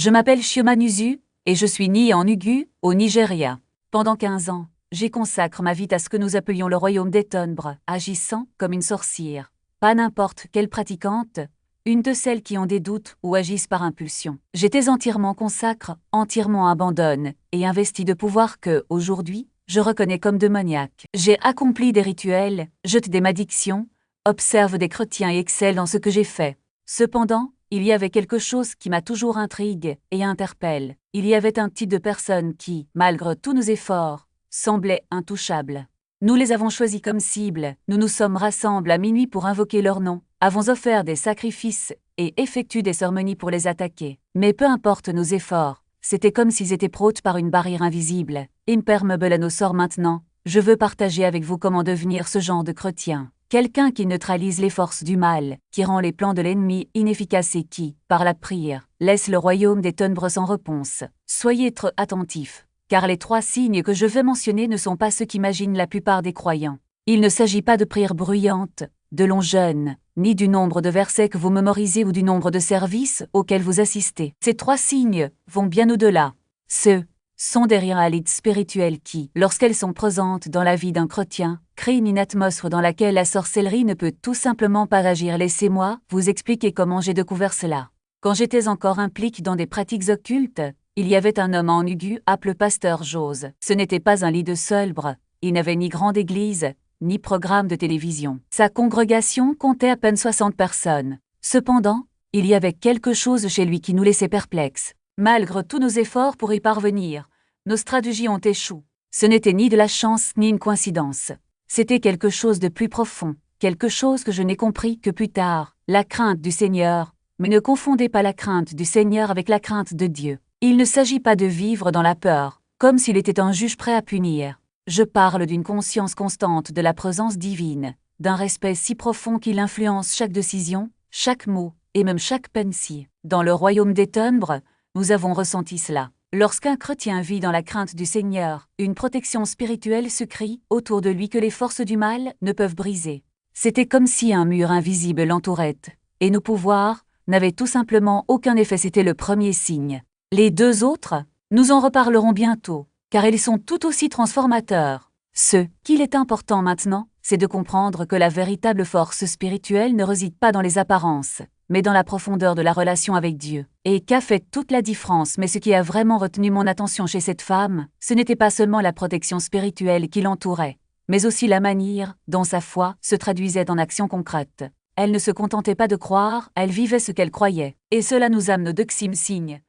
Je m'appelle Chioma Nuzu, et je suis née en Ugu, au Nigeria. Pendant 15 ans, j'ai consacré ma vie à ce que nous appelions le royaume des ténèbres, agissant comme une sorcière. Pas n'importe quelle pratiquante, une de celles qui ont des doutes ou agissent par impulsion. J'étais entièrement consacrée, entièrement abandonne, et investie de pouvoir que, aujourd'hui, je reconnais comme démoniaque. J'ai accompli des rituels, jette des malédictions, observe des chrétiens et excelle dans ce que j'ai fait. Cependant, il y avait quelque chose qui m'a toujours intrigue et interpelle. Il y avait un type de personne qui, malgré tous nos efforts, semblait intouchable. Nous les avons choisis comme cible, nous nous sommes rassemblés à minuit pour invoquer leur nom, avons offert des sacrifices et effectué des cérémonies pour les attaquer. Mais peu importe nos efforts, c'était comme s'ils étaient protés par une barrière invisible, imperméable à nos sorts maintenant. Je veux partager avec vous comment devenir ce genre de chrétien. Quelqu'un qui neutralise les forces du mal, qui rend les plans de l'ennemi inefficaces et qui, par la prière, laisse le royaume des ténèbres sans réponse. Soyez très attentifs, car les 3 signes que je vais mentionner ne sont pas ceux qu'imaginent la plupart des croyants. Il ne s'agit pas de prières bruyantes, de longs jeûnes, ni du nombre de versets que vous mémorisez ou du nombre de services auxquels vous assistez. Ces 3 signes vont bien au-delà. Ceux sont des réalités spirituelles qui, lorsqu'elles sont présentes dans la vie d'un chrétien, créent une atmosphère dans laquelle la sorcellerie ne peut tout simplement pas agir. Laissez-moi vous expliquer comment j'ai découvert cela. Quand j'étais encore impliqué dans des pratiques occultes, il y avait un homme en Ugu appelé Pasteur Jose. Ce n'était pas un lit de cèlebre, il n'avait ni grande église, ni programme de télévision. Sa congrégation comptait à peine 60 personnes. Cependant, il y avait quelque chose chez lui qui nous laissait perplexes. Malgré tous nos efforts pour y parvenir, nos stratégies ont échoué. Ce n'était ni de la chance ni une coïncidence. C'était quelque chose de plus profond, quelque chose que je n'ai compris que plus tard, la crainte du Seigneur. Mais ne confondez pas la crainte du Seigneur avec la crainte de Dieu. Il ne s'agit pas de vivre dans la peur, comme s'il était un juge prêt à punir. Je parle d'une conscience constante de la présence divine, d'un respect si profond qu'il influence chaque décision, chaque mot, et même chaque pensée. Dans le royaume des ténèbres, nous avons ressenti cela. Lorsqu'un chrétien vit dans la crainte du Seigneur, une protection spirituelle se crée autour de lui que les forces du mal ne peuvent briser. C'était comme si un mur invisible l'entourait, et nos pouvoirs n'avaient tout simplement aucun effet. C'était le premier signe. Les 2 autres, nous en reparlerons bientôt, car ils sont tout aussi transformateurs. Ce qu'il est important maintenant, c'est de comprendre que la véritable force spirituelle ne réside pas dans les apparences, mais dans la profondeur de la relation avec Dieu. Et qu'a fait toute la différence? Mais ce qui a vraiment retenu mon attention chez cette femme, ce n'était pas seulement la protection spirituelle qui l'entourait, mais aussi la manière dont sa foi se traduisait en actions concrètes. Elle ne se contentait pas de croire, elle vivait ce qu'elle croyait. Et cela nous amène au 2e signe.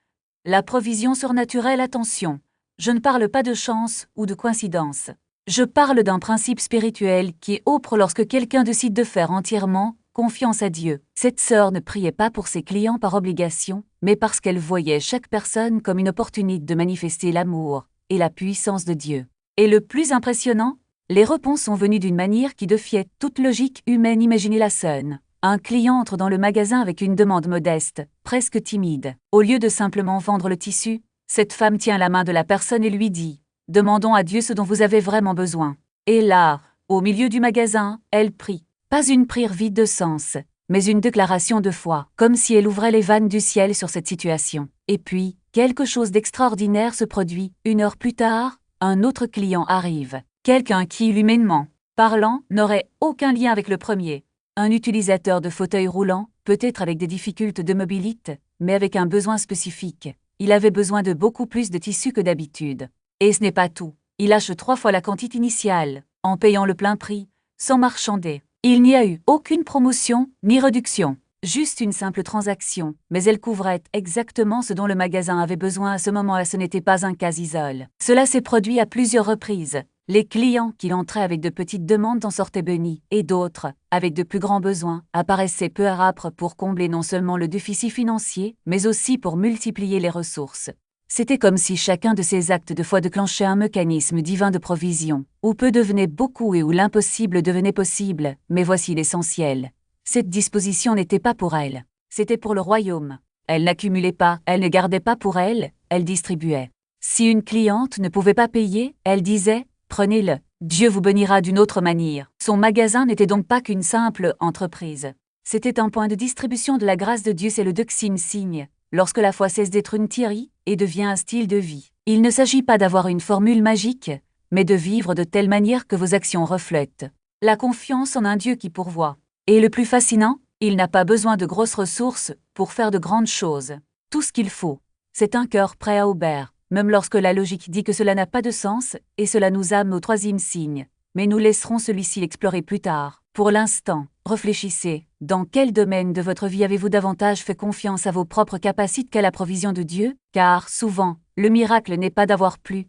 La provision surnaturelle. Attention, je ne parle pas de chance ou de coïncidence. Je parle d'un principe spirituel qui opère lorsque quelqu'un décide de faire entièrement confiance à Dieu. Cette sœur ne priait pas pour ses clients par obligation, mais parce qu'elle voyait chaque personne comme une opportunité de manifester l'amour et la puissance de Dieu. Et le plus impressionnant, les réponses sont venues d'une manière qui défiait toute logique humaine. Imaginez la scène. Un client entre dans le magasin avec une demande modeste, presque timide. Au lieu de simplement vendre le tissu, cette femme tient la main de la personne et lui dit « Demandons à Dieu ce dont vous avez vraiment besoin ». Et là, au milieu du magasin, elle prie. Pas une prière vide de sens, mais une déclaration de foi, comme si elle ouvrait les vannes du ciel sur cette situation. Et puis, quelque chose d'extraordinaire se produit. 1 heure plus tard, un autre client arrive. Quelqu'un qui, humainement parlant, n'aurait aucun lien avec le premier. Un utilisateur de fauteuil roulant, peut-être avec des difficultés de mobilité, mais avec un besoin spécifique. Il avait besoin de beaucoup plus de tissu que d'habitude. Et ce n'est pas tout. Il achète 3 fois la quantité initiale, en payant le plein prix, sans marchander. Il n'y a eu aucune promotion ni réduction, juste une simple transaction, mais elle couvrait exactement ce dont le magasin avait besoin à ce moment-là. Ce n'était pas un cas isolé. Cela s'est produit à plusieurs reprises. Les clients qui entraient avec de petites demandes en sortaient bénis, et d'autres, avec de plus grands besoins, apparaissaient peu après pour combler non seulement le déficit financier, mais aussi pour multiplier les ressources. C'était comme si chacun de ces actes de foi déclenchait un mécanisme divin de provision, où peu devenait beaucoup et où l'impossible devenait possible. Mais voici l'essentiel. Cette disposition n'était pas pour elle, c'était pour le royaume. Elle n'accumulait pas, elle ne gardait pas pour elle, elle distribuait. Si une cliente ne pouvait pas payer, elle disait « Prenez-le, Dieu vous bénira d'une autre manière ». Son magasin n'était donc pas qu'une simple entreprise. C'était un point de distribution de la grâce de Dieu. C'est le 2e signe. lorsque la foi cesse d'être une théorie et devient un style de vie. Il ne s'agit pas d'avoir une formule magique, mais de vivre de telle manière que vos actions reflètent la confiance en un Dieu qui pourvoit. Et le plus fascinant, il n'a pas besoin de grosses ressources pour faire de grandes choses. Tout ce qu'il faut, c'est un cœur prêt à obéir, même lorsque la logique dit que cela n'a pas de sens, et cela nous amène au troisième signe. Mais nous laisserons celui-ci explorer plus tard. Pour l'instant, réfléchissez, dans quel domaine de votre vie avez-vous davantage fait confiance à vos propres capacités qu'à la provision de Dieu? Car, souvent, le miracle n'est pas d'avoir plus,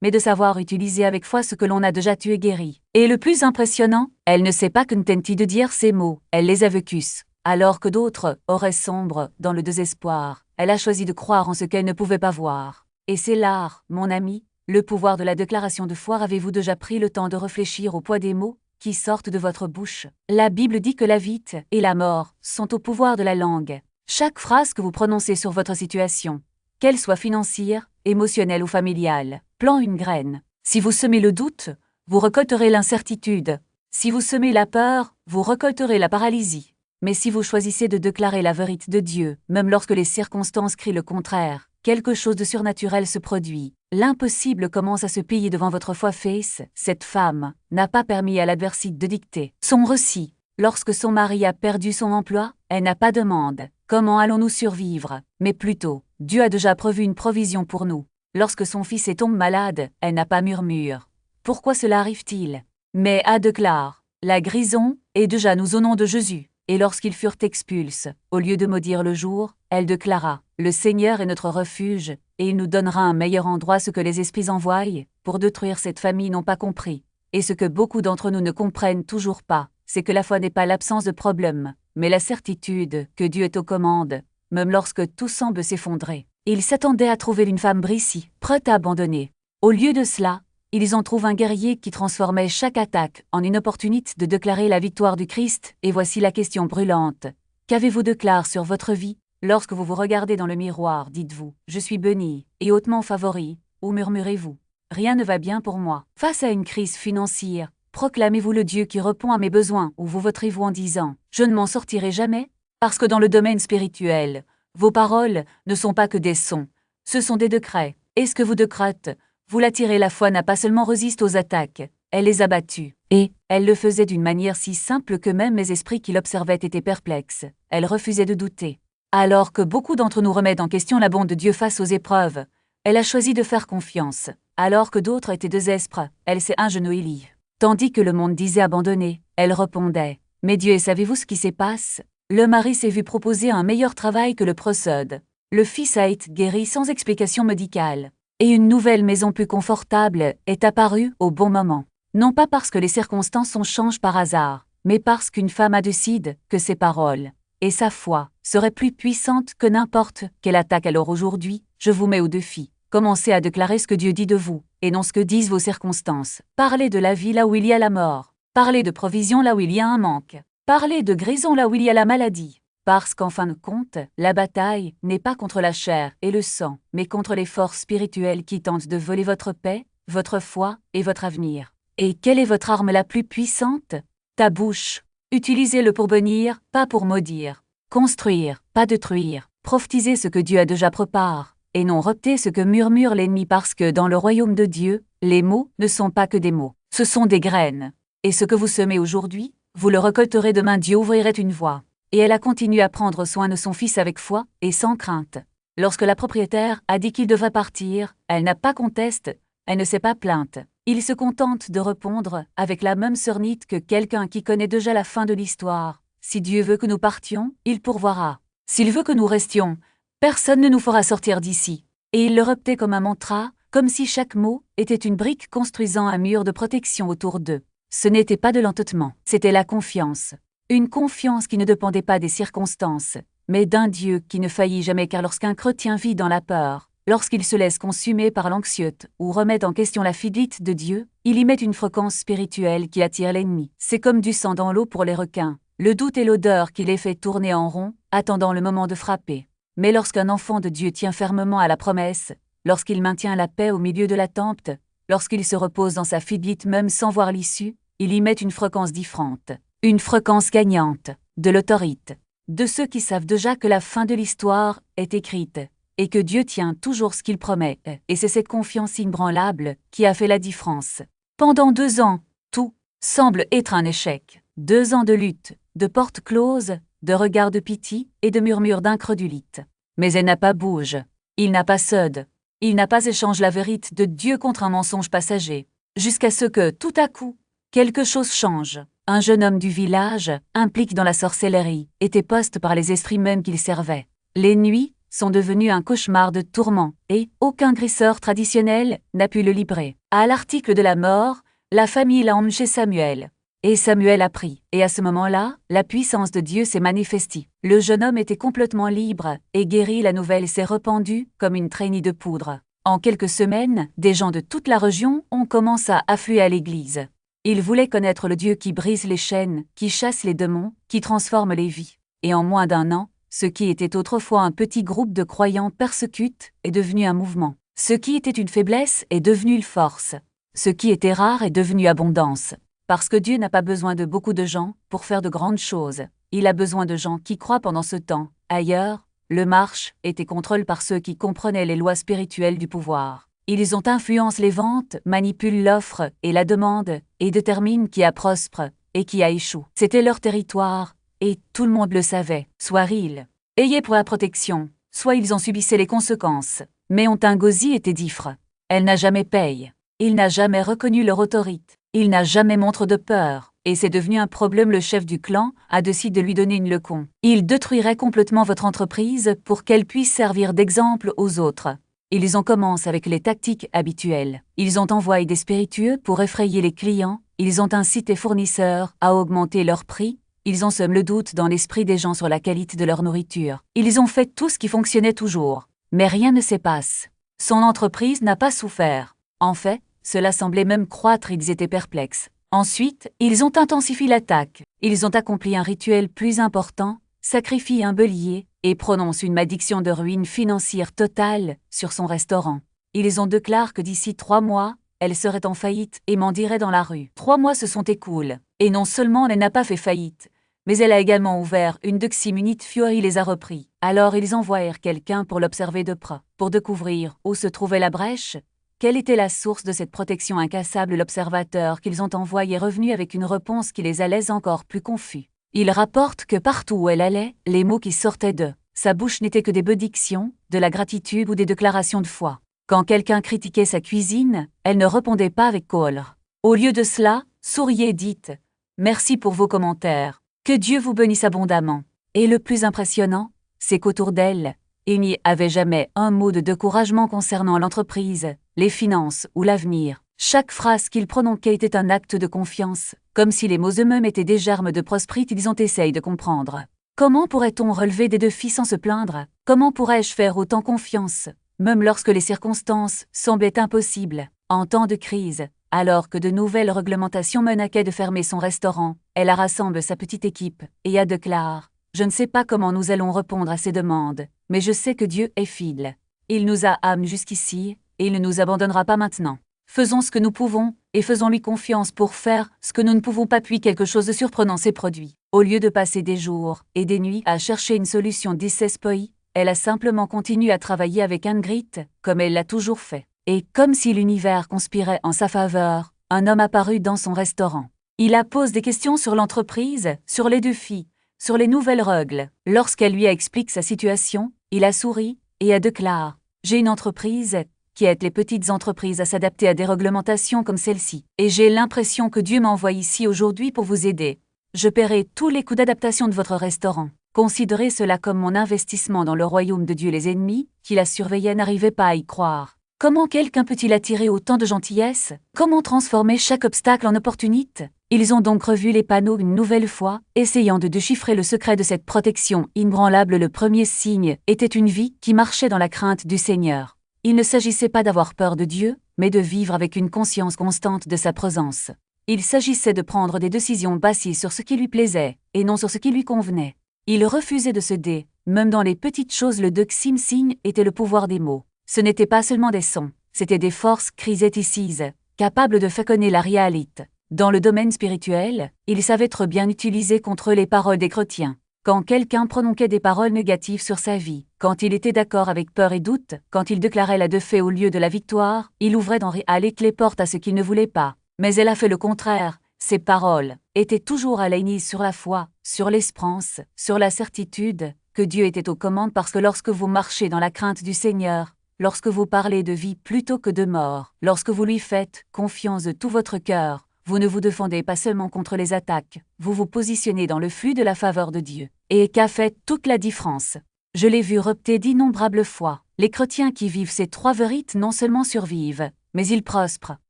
mais de savoir utiliser avec foi ce que l'on a déjà tué et guéri. Et le plus impressionnant, elle ne sait pas que tenti de dire ces mots, elle les a vécus. Alors que d'autres auraient sombre dans le désespoir, elle a choisi de croire en ce qu'elle ne pouvait pas voir. Et c'est l'art, mon ami, le pouvoir de la déclaration de foi. Avez-vous déjà pris le temps de réfléchir au poids des mots qui sortent de votre bouche? La Bible dit que la vie et la mort sont au pouvoir de la langue. Chaque phrase que vous prononcez sur votre situation, qu'elle soit financière, émotionnelle ou familiale, plante une graine. Si vous semez le doute, vous récolterez l'incertitude. Si vous semez la peur, vous récolterez la paralysie. Mais si vous choisissez de déclarer la vérité de Dieu, même lorsque les circonstances crient le contraire, quelque chose de surnaturel se produit. L'impossible commence à se plier devant votre foi. Cette femme n'a pas permis à l'adversité de dicter son récit. Lorsque son mari a perdu son emploi, elle n'a pas demandé « Comment allons-nous survivre ?» mais plutôt « Dieu a déjà prévu une provision pour nous. » Lorsque son fils est tombé malade, elle n'a pas murmuré « Pourquoi cela arrive-t-il ?» mais a déclaré « La guérison est déjà nous au nom de Jésus. » Et lorsqu'ils furent expulsés, au lieu de maudire le jour, elle déclara « Le Seigneur est notre refuge, et il nous donnera un meilleur endroit. » Ce que les esprits envoient pour détruire cette famille n'ont pas compris. Et ce que beaucoup d'entre nous ne comprennent toujours pas, c'est que la foi n'est pas l'absence de problème, mais la certitude que Dieu est aux commandes, même lorsque tout semble s'effondrer. Ils s'attendaient à trouver une femme brisée, prête à abandonner. Au lieu de cela, ils en trouvent un guerrier qui transformait chaque attaque en une opportunité de déclarer la victoire du Christ. Et voici la question brûlante. Qu'avez-vous déclaré sur votre vie? Lorsque vous vous regardez dans le miroir, dites-vous « Je suis béni et hautement favori » ou murmurez-vous « Rien ne va bien pour moi ». Face à une crise financière, proclamez-vous le Dieu qui répond à mes besoins ou vous voterez-vous en disant « Je ne m'en sortirai jamais » parce que dans le domaine spirituel, vos paroles ne sont pas que des sons, ce sont des décrets. Et ce que vous décrètes, vous l'attirez. La foi n'a pas seulement résisté aux attaques, elle les a battues. Et elle le faisait d'une manière si simple que même les esprits qui l'observaient étaient perplexes. Elle refusait de douter. Alors que beaucoup d'entre nous remettent en question la bonté de Dieu face aux épreuves, elle a choisi de faire confiance. Alors que d'autres étaient désespérés, elle s'est agenouillée. Tandis que le monde disait abandonner, elle répondait « Mais Dieu, savez-vous ce qui se passe ?» Le mari s'est vu proposer un meilleur travail que le précède. Le fils a été guéri sans explication médicale. Et une nouvelle maison plus confortable est apparue au bon moment. Non pas parce que les circonstances changent par hasard, mais parce qu'une femme a décidé que ses paroles et sa foi seraient plus puissantes que n'importe quelle attaque. Alors aujourd'hui, je vous mets au défi. Commencez à déclarer ce que Dieu dit de vous, et non ce que disent vos circonstances. Parlez de la vie là où il y a la mort. Parlez de provision là où il y a un manque. Parlez de guérison là où il y a la maladie. Parce qu'en fin de compte, la bataille n'est pas contre la chair et le sang, mais contre les forces spirituelles qui tentent de voler votre paix, votre foi et votre avenir. Et quelle est votre arme la plus puissante? Ta bouche. Utilisez-le pour bénir, pas pour maudire. Construire, pas détruire. Prophétisez ce que Dieu a déjà préparé, et non repter ce que murmure l'ennemi. Parce que dans le royaume de Dieu, les mots ne sont pas que des mots, ce sont des graines. Et ce que vous semez aujourd'hui, vous le récolterez demain. Dieu ouvrirait une voie. Et elle a continué à prendre soin de son fils avec foi et sans crainte. Lorsque la propriétaire a dit qu'il devait partir, elle n'a pas contesté, elle ne s'est pas plainte. Il se contente de répondre avec la même sernite que quelqu'un qui connaît déjà la fin de l'histoire. Si Dieu veut que nous partions, il pourvoira. S'il veut que nous restions, personne ne nous fera sortir d'ici. Et il le répétait comme un mantra, comme si chaque mot était une brique construisant un mur de protection autour d'eux. Ce n'était pas de l'entêtement, c'était la confiance. Une confiance qui ne dépendait pas des circonstances, mais d'un Dieu qui ne faillit jamais. Car lorsqu'un chrétien vit dans la peur, lorsqu'il se laisse consumer par l'anxiété ou remet en question la fidélité de Dieu, il y met une fréquence spirituelle qui attire l'ennemi. C'est comme du sang dans l'eau pour les requins. Le doute est l'odeur qui les fait tourner en rond, attendant le moment de frapper. Mais lorsqu'un enfant de Dieu tient fermement à la promesse, lorsqu'il maintient la paix au milieu de la tempête, lorsqu'il se repose dans sa fidélité même sans voir l'issue, il y met une fréquence différente. Une fréquence gagnante, de l'autorité. de ceux qui savent déjà que la fin de l'histoire est écrite, et que Dieu tient toujours ce qu'il promet, et c'est cette confiance inébranlable qui a fait la différence. Pendant 2 ans, tout semble être un échec. 2 ans de lutte, de portes closes, de regards de pitié et de murmures d'incrédulité. Mais elle n'a pas bougé. Il n'a pas cède. Il n'a pas échangé la vérité de Dieu contre un mensonge passager. Jusqu'à ce que, tout à coup, quelque chose change. Un jeune homme du village, impliqué dans la sorcellerie, était poste par les esprits mêmes qu'il servait. Les nuits sont devenues un cauchemar de tourments, et aucun guérisseur traditionnel n'a pu le libérer. À l'article de la mort, la famille l'a emmené chez Samuel. Et Samuel a pris. Et à ce moment-là, la puissance de Dieu s'est manifestée. Le jeune homme était complètement libre, et guéri. La nouvelle s'est répandue comme une traînée de poudre. En quelques semaines, des gens de toute la région ont commencé à affluer à l'église. Ils voulaient connaître le Dieu qui brise les chaînes, qui chasse les démons, qui transforme les vies. Et en moins d'1 an, ce qui était autrefois un petit groupe de croyants persécutés est devenu un mouvement. Ce qui était une faiblesse est devenu une force. Ce qui était rare est devenu abondance. Parce que Dieu n'a pas besoin de beaucoup de gens pour faire de grandes choses. Il a besoin de gens qui croient pendant ce temps. Ailleurs, le marche était contrôlé par ceux qui comprenaient les lois spirituelles du pouvoir. Ils ont influencé les ventes, manipulent l'offre et la demande, et déterminent qui a prospère et qui a échoué. C'était leur territoire, et tout le monde le savait. Soit ils ayez pour la protection, soit ils en subissaient les conséquences. Mais Ontingozi était diffre. Elle n'a jamais payé. Il n'a jamais reconnu leur autorité. Il n'a jamais montré de peur, et c'est devenu un problème. Le chef du clan a décidé de lui donner une leçon. Il détruirait complètement votre entreprise pour qu'elle puisse servir d'exemple aux autres. Ils ont commencé avec les tactiques habituelles. Ils ont envoyé des spiritueux pour effrayer les clients, ils ont incité les fournisseurs à augmenter leurs prix, ils ont semé le doute dans l'esprit des gens sur la qualité de leur nourriture. Ils ont fait tout ce qui fonctionnait toujours. Mais rien ne s'est passé. Son entreprise n'a pas souffert. En fait, cela semblait même croître, ils étaient perplexes. Ensuite, ils ont intensifié l'attaque. Ils ont accompli un rituel plus important, sacrifié un bélier, et prononcé une malédiction de ruine financière totale sur son restaurant. Ils ont déclaré que d'ici 3 mois, elle serait en faillite et mendierait dans la rue. 3 mois se sont écoulés. Et non seulement elle n'a pas fait faillite, mais elle a également ouvert une deuxième unité. Fiori les a repris. Alors ils envoyèrent quelqu'un pour l'observer de près, pour découvrir où se trouvait la brèche. Quelle était la source de cette protection incassable? L'observateur qu'ils ont envoyé est revenu avec une réponse qui les allait encore plus confus. Il rapporte que partout où elle allait, les mots qui sortaient de sa bouche n'étaient que des bénédictions, de la gratitude ou des déclarations de foi. Quand quelqu'un critiquait sa cuisine, elle ne répondait pas avec colère. Au lieu de cela, souriez et dites « Merci pour vos commentaires. Que Dieu vous bénisse abondamment. » Et le plus impressionnant, c'est qu'autour d'elle, il n'y avait jamais un mot de découragement concernant l'entreprise, les finances ou l'avenir. Chaque phrase qu'il prononçait était un acte de confiance, comme si les mots eux-mêmes étaient des germes de prospérité. Ils ont essayé de comprendre. Comment pourrait-on relever des défis sans se plaindre? Comment pourrais-je faire autant confiance, même lorsque les circonstances semblaient impossibles? En temps de crise, alors que de nouvelles réglementations menaçaient de fermer son restaurant, elle a rassemblé sa petite équipe et a déclaré « Je ne sais pas comment nous allons répondre à ces demandes, mais je sais que Dieu est fidèle. Il nous a amenés jusqu'ici, et il ne nous abandonnera pas maintenant. Faisons ce que nous pouvons, et faisons-lui confiance pour faire ce que nous ne pouvons pas, puis quelque chose de surprenant s'est produit. Au lieu de passer des jours et des nuits à chercher une solution désespérée, elle a simplement continué à travailler avec Ingrid, comme elle l'a toujours fait. Et comme si l'univers conspirait en sa faveur, un homme apparut dans son restaurant. Il a posé des questions sur l'entreprise, sur les défis, sur les nouvelles règles. Lorsqu'elle lui a expliqué sa situation, il a souri et a déclaré « J'ai une entreprise qui aide les petites entreprises à s'adapter à des réglementations comme celle-ci. Et j'ai l'impression que Dieu m'envoie ici aujourd'hui pour vous aider. Je paierai tous les coûts d'adaptation de votre restaurant. Considérez cela comme mon investissement dans le royaume de Dieu. » Les ennemis, qui la surveillaient, n'arrivaient pas à y croire. Comment quelqu'un peut-il attirer autant de gentillesse? Comment transformer chaque obstacle en opportunité? Ils ont donc revu les panneaux une nouvelle fois, essayant de déchiffrer le secret de cette protection inébranlable. Le premier signe était une vie qui marchait dans la crainte du Seigneur. Il ne s'agissait pas d'avoir peur de Dieu, mais de vivre avec une conscience constante de sa présence. Il s'agissait de prendre des décisions basées sur ce qui lui plaisait, et non sur ce qui lui convenait. Il refusait de céder, même dans les petites choses. Le deuxième signe était le pouvoir des mots. Ce n'était pas seulement des sons, c'était des forces créatrices, capables de féconder la réalité. Dans le domaine spirituel, il savait très bien utiliser contre les paroles des chrétiens. Quand quelqu'un prononçait des paroles négatives sur sa vie, quand il était d'accord avec peur et doute, quand il déclarait la défaite au lieu de la victoire, il ouvrait dans réalité les portes à ce qu'il ne voulait pas. Mais elle a fait le contraire. Ses paroles étaient toujours alignées sur la foi, sur l'espérance, sur la certitude que Dieu était aux commandes, parce que lorsque vous marchez dans la crainte du Seigneur, lorsque vous parlez de vie plutôt que de mort, lorsque vous lui faites confiance de tout votre cœur, vous ne vous défendez pas seulement contre les attaques, vous vous positionnez dans le flux de la faveur de Dieu. Et qu'a fait toute la différence? Je l'ai vu répéter d'innombrables fois. Les chrétiens qui vivent ces trois vérités non seulement survivent, mais ils prospèrent.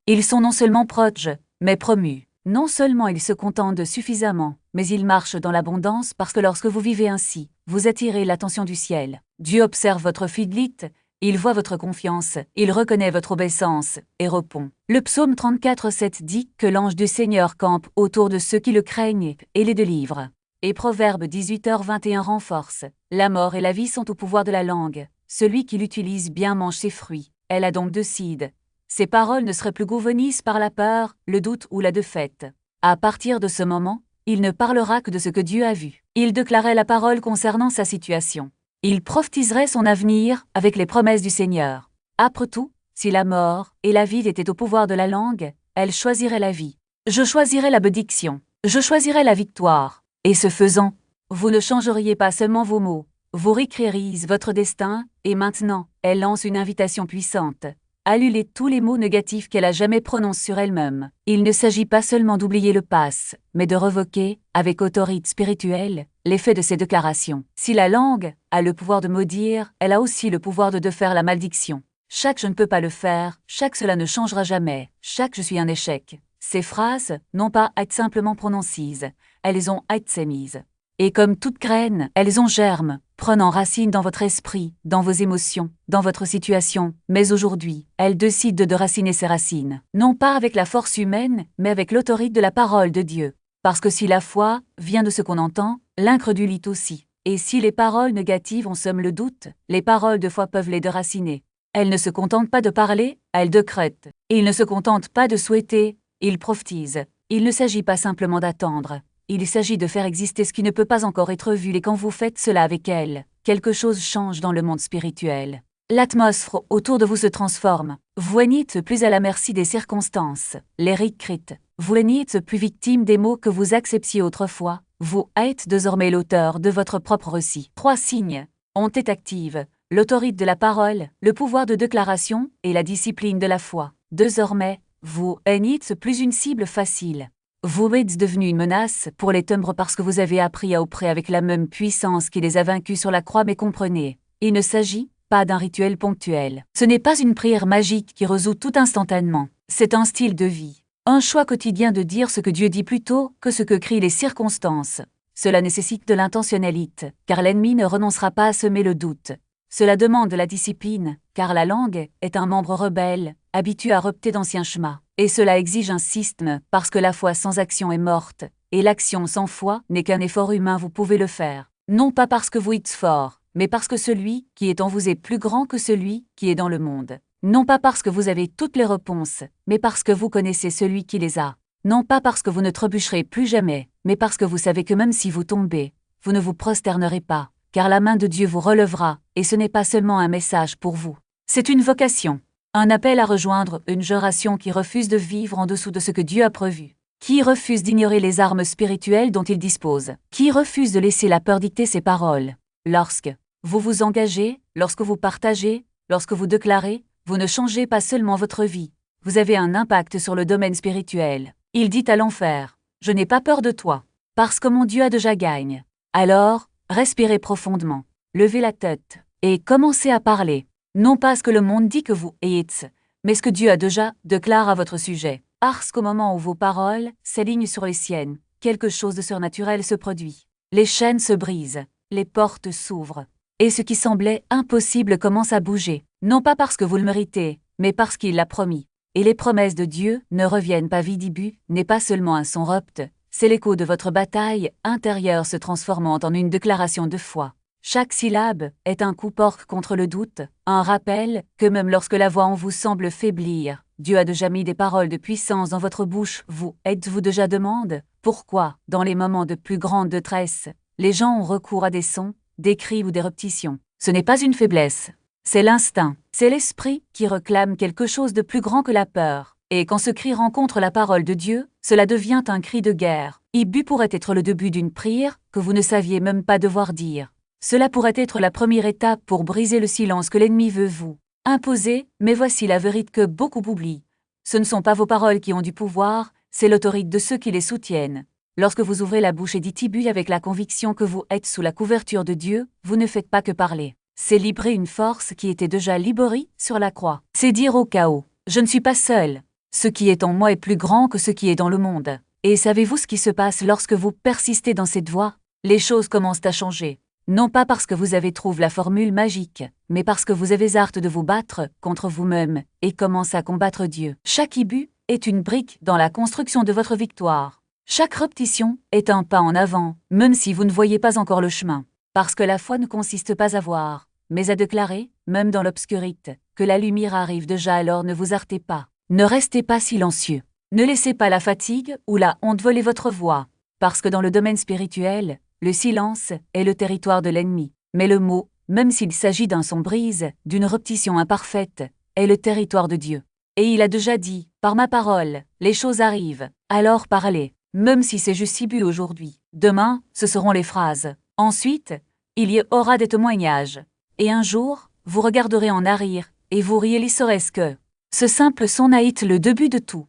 Ils sont non seulement proches, mais promus. Non seulement ils se contentent de suffisamment, mais ils marchent dans l'abondance, parce que lorsque vous vivez ainsi, vous attirez l'attention du ciel. Dieu observe votre fidélité, il voit votre confiance, il reconnaît votre obéissance, et répond. Le psaume 34:7 dit que l'ange du Seigneur campe autour de ceux qui le craignent et les délivre. Et Proverbe 18h21 renforce. La mort et la vie sont au pouvoir de la langue. Celui qui l'utilise bien mange ses fruits. Elle a donc deux cides. Ses paroles ne seraient plus gouvernées par la peur, le doute ou la défaite. À partir de ce moment, il ne parlera que de ce que Dieu a vu. Il déclarait la parole concernant sa situation. Il prophétiserait son avenir avec les promesses du Seigneur. Après tout, si la mort et la vie étaient au pouvoir de la langue, elle choisirait la vie. Je choisirais la bénédiction. Je choisirais la victoire. Et ce faisant, vous ne changeriez pas seulement vos mots, vous réécririez votre destin, et maintenant, elle lance une invitation puissante. Annulez tous les mots négatifs qu'elle a jamais prononcés sur elle-même. Il ne s'agit pas seulement d'oublier le passé, mais de revoquer, avec autorité spirituelle, l'effet de ces déclarations. Si la langue a le pouvoir de maudire, elle a aussi le pouvoir de faire la malédiction. Chaque je ne peux pas le faire, chaque cela ne changera jamais, chaque je suis un échec. Ces phrases n'ont pas à être simplement prononcées, elles ont à être sémises. Et comme toute graine, elles ont germe, prenant racine dans votre esprit, dans vos émotions, dans votre situation, mais aujourd'hui, elles décident de raciner ces racines, non pas avec la force humaine, mais avec l'autorité de la parole de Dieu. Parce que si la foi vient de ce qu'on entend, l'incrédulité aussi. Et si les paroles négatives en sèment le doute, les paroles de foi peuvent les déraciner. Elles ne se contentent pas de parler, elles décrètent. Ils ne se contentent pas de souhaiter, ils prophétisent. Il ne s'agit pas simplement d'attendre. Il s'agit de faire exister ce qui ne peut pas encore être vu, et quand vous faites cela avec elle, quelque chose change dans le monde spirituel. L'atmosphère autour de vous se transforme. Vous n'êtes plus à la merci des circonstances, les ricrites. Vous n'êtes plus victime des mots que vous acceptiez autrefois. Vous êtes désormais l'auteur de votre propre récit. 3 signes ont été actives: l'autorité de la parole, le pouvoir de déclaration et la discipline de la foi. Désormais, vous n'êtes plus une cible facile. Vous êtes devenu une menace pour les ténèbres parce que vous avez appris à opérer avec la même puissance qui les a vaincus sur la croix. Mais comprenez, il ne s'agit pas d'un rituel ponctuel. Ce n'est pas une prière magique qui résout tout instantanément. C'est un style de vie. Un choix quotidien de dire ce que Dieu dit plutôt que ce que crient les circonstances. Cela nécessite de l'intentionnalité, car l'ennemi ne renoncera pas à semer le doute. Cela demande de la discipline, car la langue est un membre rebelle, habitué à repter d'anciens chemins. Et cela exige un système, parce que la foi sans action est morte, et l'action sans foi n'est qu'un effort humain. Vous pouvez le faire, non pas parce que vous êtes fort, mais parce que celui qui est en vous est plus grand que celui qui est dans le monde. Non pas parce que vous avez toutes les réponses, mais parce que vous connaissez celui qui les a. Non pas parce que vous ne trébucherez plus jamais, mais parce que vous savez que même si vous tombez, vous ne vous prosternerez pas, car la main de Dieu vous relèvera, et ce n'est pas seulement un message pour vous. C'est une vocation. Un appel à rejoindre une génération qui refuse de vivre en dessous de ce que Dieu a prévu, qui refuse d'ignorer les armes spirituelles dont il dispose, qui refuse de laisser la peur dicter ses paroles. Lorsque vous vous engagez, lorsque vous partagez, lorsque vous déclarez, vous ne changez pas seulement votre vie, vous avez un impact sur le domaine spirituel. Il dit à l'enfer: je n'ai pas peur de toi, parce que mon Dieu a déjà gagné. Alors, respirez profondément, levez la tête, et commencez à parler. Non pas ce que le monde dit que vous êtes, mais ce que Dieu a déjà déclaré à votre sujet. Parce qu'au moment où vos paroles s'alignent sur les siennes, quelque chose de surnaturel se produit. Les chaînes se brisent, les portes s'ouvrent, et ce qui semblait impossible commence à bouger. Non pas parce que vous le méritez, mais parce qu'il l'a promis. Et les promesses de Dieu ne reviennent pas vidibu, n'est pas seulement un son rupte, c'est l'écho de votre bataille intérieure se transformant en une déclaration de foi. Chaque syllabe est un coup porte contre le doute, un rappel que même lorsque la voix en vous semble faiblir, Dieu a déjà mis des paroles de puissance dans votre bouche. Vous êtes-vous déjà demande pourquoi, dans les moments de plus grande détresse, les gens ont recours à des sons, des cris ou des repetitions. Ce n'est pas une faiblesse. C'est l'instinct. C'est l'esprit qui réclame quelque chose de plus grand que la peur. Et quand ce cri rencontre la parole de Dieu, cela devient un cri de guerre. Ibu pourrait être le début d'une prière que vous ne saviez même pas devoir dire. Cela pourrait être la première étape pour briser le silence que l'ennemi veut vous imposer, mais voici la vérité que beaucoup oublient. Ce ne sont pas vos paroles qui ont du pouvoir, c'est l'autorité de ceux qui les soutiennent. Lorsque vous ouvrez la bouche et dites Ibu avec la conviction que vous êtes sous la couverture de Dieu, vous ne faites pas que parler. C'est libérer une force qui était déjà libérée sur la croix. C'est dire au chaos, je ne suis pas seul. Ce qui est en moi est plus grand que ce qui est dans le monde. Et savez-vous ce qui se passe lorsque vous persistez dans cette voie? Les choses commencent à changer. Non pas parce que vous avez trouvé la formule magique, mais parce que vous avez hâte de vous battre contre vous-même et commencez à combattre Dieu. Chaque Ibu est une brique dans la construction de votre victoire. Chaque répétition est un pas en avant, même si vous ne voyez pas encore le chemin. Parce que la foi ne consiste pas à voir, mais à déclarer, même dans l'obscurité, que la lumière arrive déjà. Alors ne vous heurtez pas. Ne restez pas silencieux. Ne laissez pas la fatigue ou la honte voler votre voix. Parce que dans le domaine spirituel, le silence est le territoire de l'ennemi. Mais le mot, même s'il s'agit d'un son brise, d'une répétition imparfaite, est le territoire de Dieu. Et il a déjà dit, par ma parole, les choses arrivent. Alors parlez, même si c'est juste Ibu aujourd'hui. Demain, ce seront les phrases. Ensuite, il y aura des témoignages. Et un jour, vous regarderez en arrière, et vous réaliserez que ce simple son a été le début de tout.